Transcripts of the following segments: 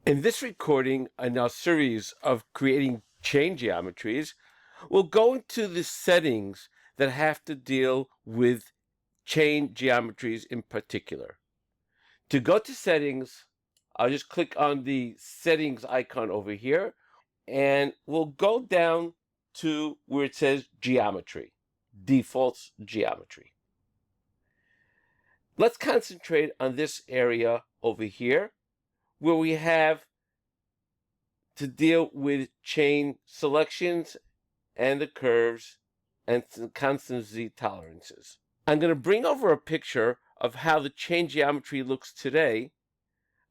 In this recording, in our series of creating chain geometries, we'll go into the settings that have to deal with chain geometries in particular. To go to settings, I'll just click on the settings icon over here, and we'll go down to where it says geometry, defaults geometry. Let's concentrate on this area over here where we have to deal with chain selections and the curves and constant Z tolerances. I'm going to bring over a picture of how the chain geometry looks today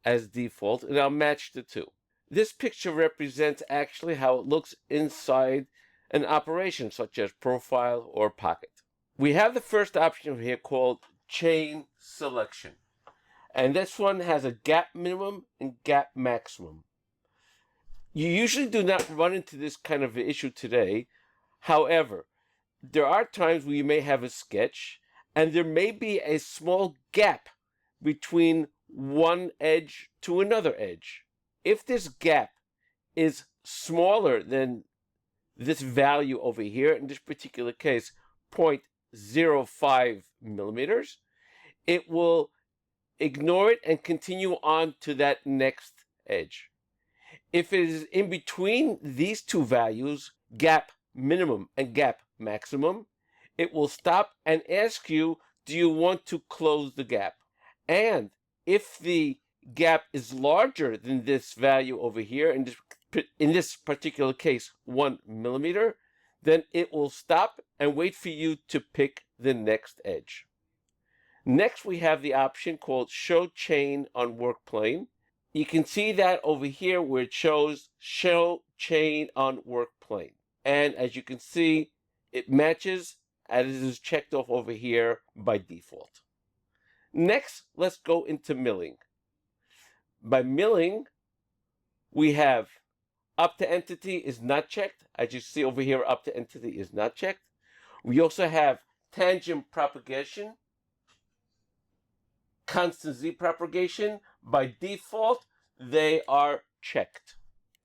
as default, and I'll match the two. This picture represents actually how it looks inside an operation such as profile or pocket. We have the first option here called chain selection, and this one has a gap minimum and gap maximum. You usually do not run into this kind of issue today. However, there are times where you may have a sketch and there may be a small gap between one edge to another edge. If this gap is smaller than this value over here, in this particular case, 0.05 millimeters, it will ignore it and continue on to that next edge. If it is in between these two values, gap minimum and gap maximum, it will stop and ask you, do you want to close the gap? And if the gap is larger than this value over here, in this particular case, 1 millimeter, then it will stop and wait for you to pick the next edge. Next, we have the option called Show Chain on Work Plane. You can see that over here where it shows Show Chain on Work Plane. And as you can see, it matches as it is checked off over here by default. Next, let's go into milling. By milling, we have up to entity is not checked. As you see over here, up to entity is not checked. We also have tangent propagation, constant Z propagation. By default, they are checked.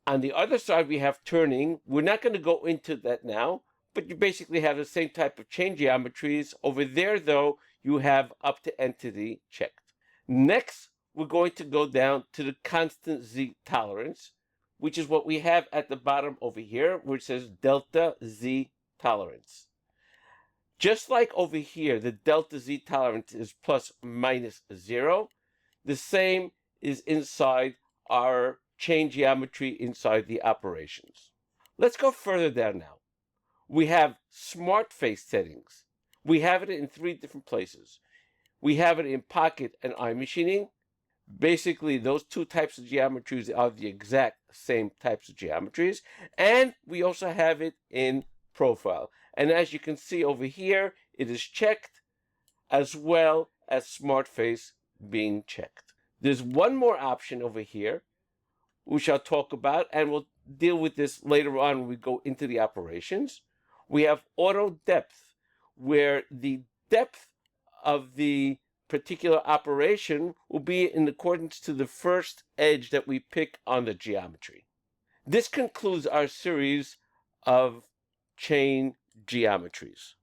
On the other side, we have turning. We're not going to go into that now, but you basically have the same type of chain geometries. Over there, though, you have up to entity checked. Next, we're going to go down to the constant Z tolerance, which is what we have at the bottom over here, where it says delta Z tolerance. Just like over here, the delta Z tolerance is plus minus 0. The same is inside our chain geometry inside the operations. Let's go further down now. We have smart face settings. We have it in 3 different places. We have it in pocket and eye machining. Basically, those 2 types of geometries are the exact same types of geometries. And we also have it in profile. And as you can see over here, it is checked as well as smart face being checked. There's one more option over here, which I'll talk about, and we'll deal with this later on when we go into the operations. We have auto depth, where the depth of the particular operation will be in accordance to the first edge that we pick on the geometry. This concludes our series of chain geometries.